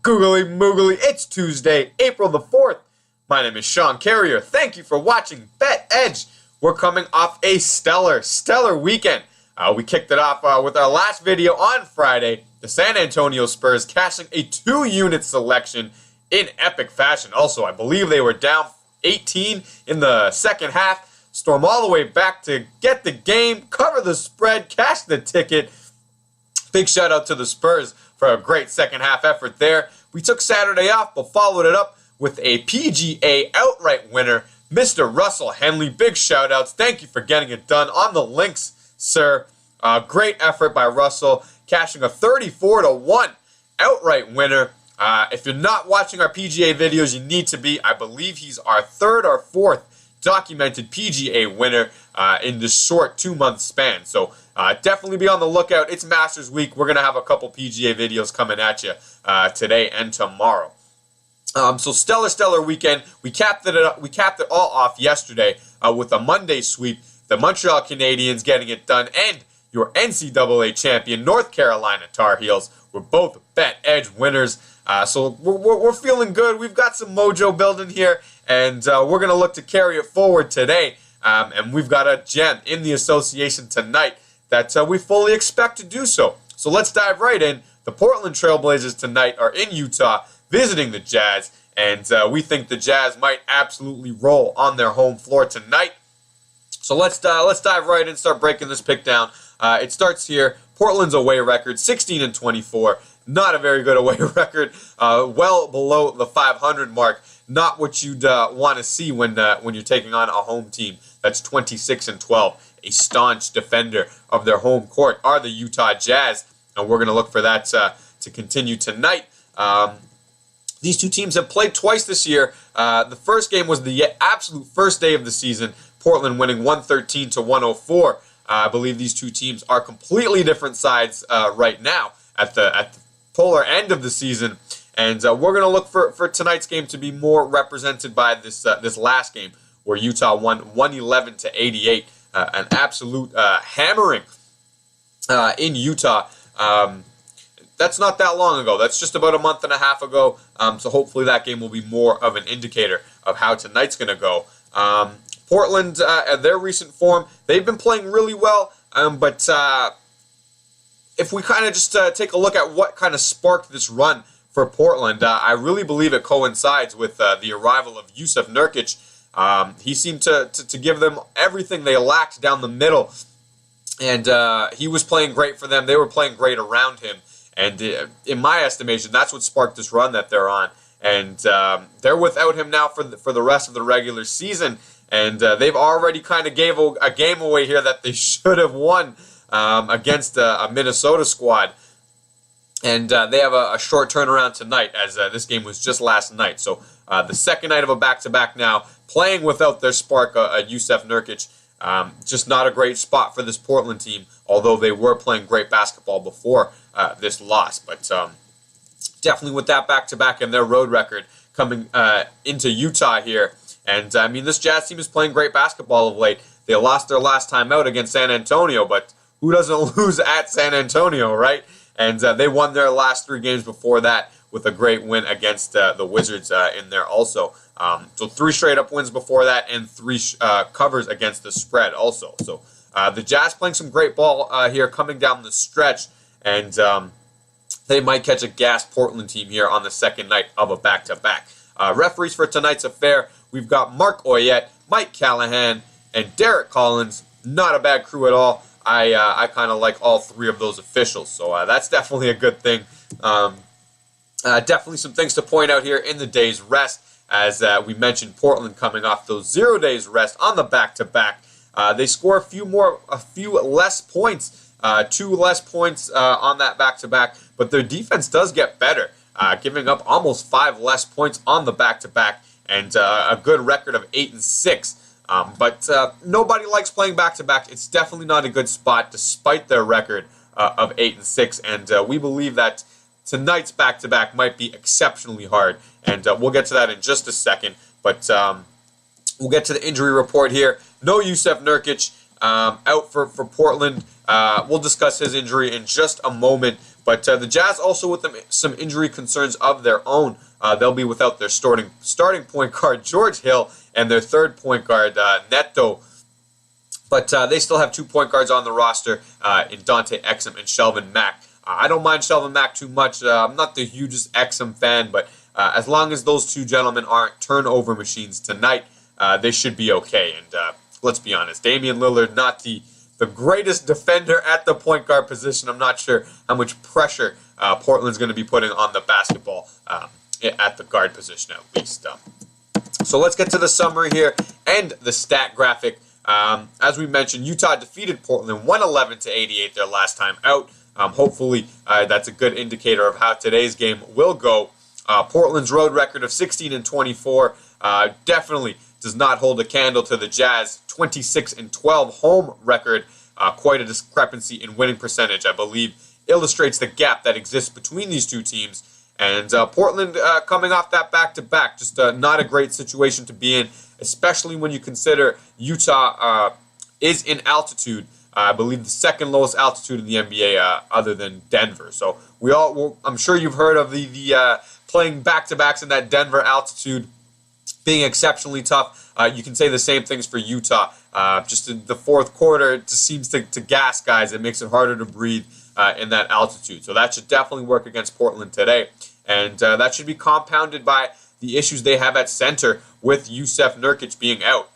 Googly moogly, it's Tuesday, April the 4th. My name is Sean Carrier. Thank you for watching Bet Edge. We're coming off a stellar weekend. We kicked it off with our last video on Friday. The San Antonio Spurs cashing a 2-unit selection in epic fashion. Also, I believe they were down 18 in the second half. Storm all the way back to get the game, cover the spread, cash the ticket. Big shout out to the Spurs for a great second half effort there. We took Saturday off, but followed it up with a PGA outright winner, Mr. Russell Henley. Big shout outs. Thank you for getting it done on the links, sir. Great effort by Russell, cashing a 34-1 outright winner. If you're not watching our PGA videos, you need to be. I believe he's our third or fourth documented PGA winner in this short 2-month span. So definitely be on the lookout. It's Masters Week. We're going to have a couple PGA videos coming at you today and tomorrow. So stellar weekend. We capped it all off yesterday with a Monday sweep. The Montreal Canadiens getting it done, and your NCAA champion North Carolina Tar Heels were both Bet Edge winners. So we're feeling good. We've got some mojo building here, and we're going to look to carry it forward today. And we've got a gem in the association tonight that we fully expect to do so. So let's dive right in. The Portland Trail Blazers tonight are in Utah visiting the Jazz, and we think the Jazz might absolutely roll on their home floor tonight. So let's dive right in and start breaking this pick down. It starts here. Portland's away record, 16-24. Not a very good away record. Well below the 500 mark. Not what you'd want to see when you're taking on a home team that's 26-12. A staunch defender of their home court are the Utah Jazz, and we're going to look for that to continue tonight. These two teams have played twice this year. The first game was the absolute first day of the season. Portland winning 113-104. I believe these two teams are completely different sides right now at the polar end of the season, and we're going to look for tonight's game to be more represented by this last game where Utah won 111-88, an absolute hammering in Utah. That's not that long ago. That's just about a month and a half ago. So hopefully that game will be more of an indicator of how tonight's going to go. Portland, their recent form, they've been playing really well, but if we kind of just take a look at what kind of sparked this run for Portland, I really believe it coincides with the arrival of Jusuf Nurkic. He seemed to give them everything they lacked down the middle, and he was playing great for them. They were playing great around him, and in my estimation, that's what sparked this run that they're on. And they're without him now for the rest of the regular season, and they've already kind of gave a game away here that they should have won against a Minnesota squad. And they have a short turnaround tonight, as this game was just last night. So the second night of a back-to-back now, playing without their spark, Jusuf Nurkic. Just not a great spot for this Portland team, although they were playing great basketball before this loss. But definitely with that back-to-back and their road record coming into Utah here. And, I mean, this Jazz team is playing great basketball of late. They lost their last time out against San Antonio, but who doesn't lose at San Antonio, right? And they won their last 3 games before that with a great win against the Wizards in there also. So 3 straight-up wins before that and 3 covers against the spread also. So the Jazz playing some great ball here coming down the stretch, and they might catch a gassed Portland team here on the second night of a back-to-back. Referees for tonight's affair, we've got Mark Oyette, Mike Callahan, and Derek Collins. Not a bad crew at all. I kind of like all 3 of those officials, so that's definitely a good thing. Definitely some things to point out here in the day's rest, as we mentioned Portland coming off those 0 days rest on the back-to-back. They score a few less points, 2 less points on that back-to-back, but their defense does get better, giving up almost 5 less points on the back-to-back, and a good record of 8-6. But nobody likes playing back-to-back. It's definitely not a good spot, despite their record of 8-6. And we believe that tonight's back-to-back might be exceptionally hard. And we'll get to that in just a second. But we'll get to the injury report here. No Jusuf Nurkic out for Portland. We'll discuss his injury in just a moment. But the Jazz also with some injury concerns of their own. They'll be without their starting point guard, George Hill, and their third point guard, Neto. But they still have 2 point guards on the roster in Dante Exum and Shelvin Mack. I don't mind Shelvin Mack too much. I'm not the hugest Exum fan, but as long as those two gentlemen aren't turnover machines tonight, they should be okay. And let's be honest, Damian Lillard, not the greatest defender at the point guard position. I'm not sure how much pressure Portland's going to be putting on the basketball at the guard position, at least. So let's get to the summary here and the stat graphic. As we mentioned, Utah defeated Portland 111-88 their last time out. Hopefully, that's a good indicator of how today's game will go. Portland's road record of 16-24 definitely does not hold a candle to the Jazz 26-12 home record. Quite a discrepancy in winning percentage, I believe, illustrates the gap that exists between these two teams. And Portland coming off that back-to-back, just not a great situation to be in, especially when you consider Utah is in altitude. I believe the second lowest altitude in the NBA, other than Denver. So I'm sure you've heard of the playing back-to-backs in that Denver altitude being exceptionally tough. You can say the same things for Utah. Just in the fourth quarter, it just seems to gas guys. It makes it harder to breathe in that altitude. So that should definitely work against Portland today. And that should be compounded by the issues they have at center with Jusuf Nurkic being out.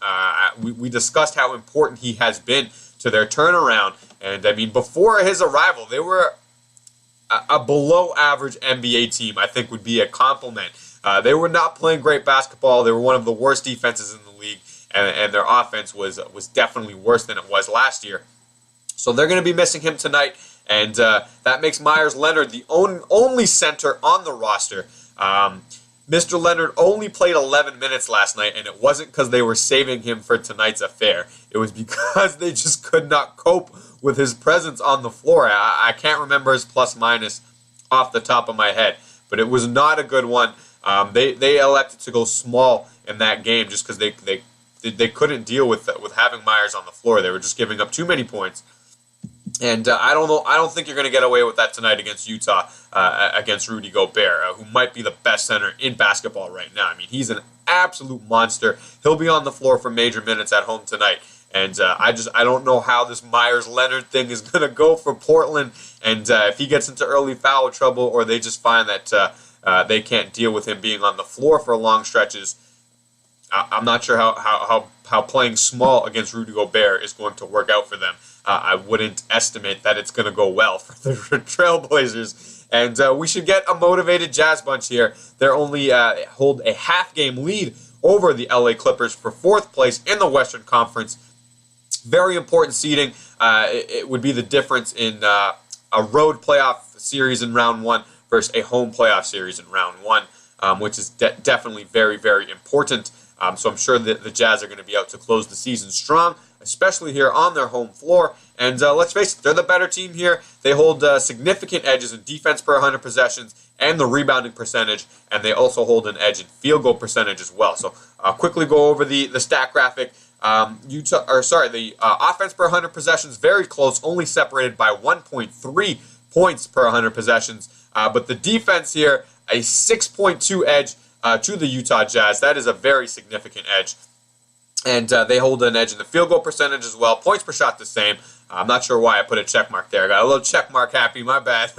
We discussed how important he has been to their turnaround. And, I mean, before his arrival, they were a below-average NBA team, I think would be a compliment. They were not playing great basketball. They were one of the worst defenses in the league, and their offense was definitely worse than it was last year. So they're going to be missing him tonight, and that makes Meyers Leonard the only center on the roster. Mr. Leonard only played 11 minutes last night, and it wasn't because they were saving him for tonight's affair. It was because they just could not cope with his presence on the floor. I can't remember his plus-minus off the top of my head, but it was not a good one. They elected to go small in that game just because they couldn't deal with having Meyers on the floor. They were just giving up too many points. And I don't know. I don't think you're going to get away with that tonight against Utah, against Rudy Gobert, who might be the best center in basketball right now. I mean, he's an absolute monster. He'll be on the floor for major minutes at home tonight. And I don't know how this Meyers-Leonard thing is going to go for Portland. And if he gets into early foul trouble, or they just find that they can't deal with him being on the floor for long stretches, I'm not sure how playing small against Rudy Gobert is going to work out for them. I wouldn't estimate that it's going to go well for the Trailblazers. And we should get a motivated Jazz bunch here. They're only hold a half-game lead over the LA Clippers for 4th place in the Western Conference. Very important seeding. It would be the difference in a road playoff series in round 1 versus a home playoff series in round 1, which is definitely very, very important. So I'm sure that the Jazz are going to be out to close the season strong, especially here on their home floor. And let's face it, they're the better team here. They hold significant edges in defense per 100 possessions and the rebounding percentage, and they also hold an edge in field goal percentage as well. So I'll quickly go over the stat graphic. The offense per 100 possessions, very close, only separated by 1.3 points per 100 possessions. But the defense here, a 6.2 edge to the Utah Jazz. That is a very significant edge. And they hold an edge in the field goal percentage as well. Points per shot the same. I'm not sure why I put a check mark there. I got a little check mark happy, my bad.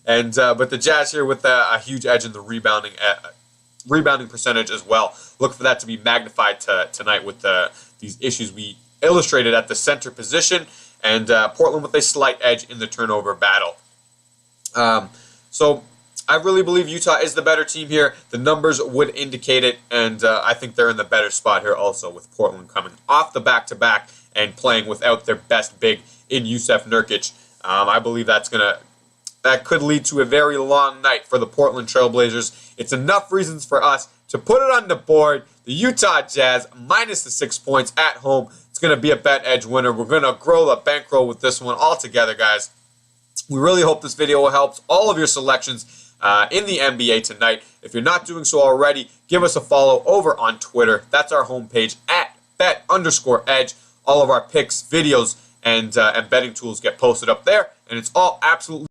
And but the Jazz here with a huge edge in the rebounding percentage as well. Look for that to be magnified tonight with these issues we illustrated at the center position. And Portland with a slight edge in the turnover battle. So I really believe Utah is the better team here. The numbers would indicate it, and I think they're in the better spot here also, with Portland coming off the back-to-back and playing without their best big in Jusuf Nurkic. I believe that could lead to a very long night for the Portland Trailblazers. It's enough reasons for us to put it on the board. The Utah Jazz minus the 6 points at home. It's going to be a bet edge winner. We're going to grow the bankroll with this one all together, guys. We really hope this video helps all of your selections in the NBA tonight. If you're not doing so already, give us a follow over on Twitter. That's our homepage at bet_edge. All of our picks, videos, and betting tools get posted up there, and it's all absolutely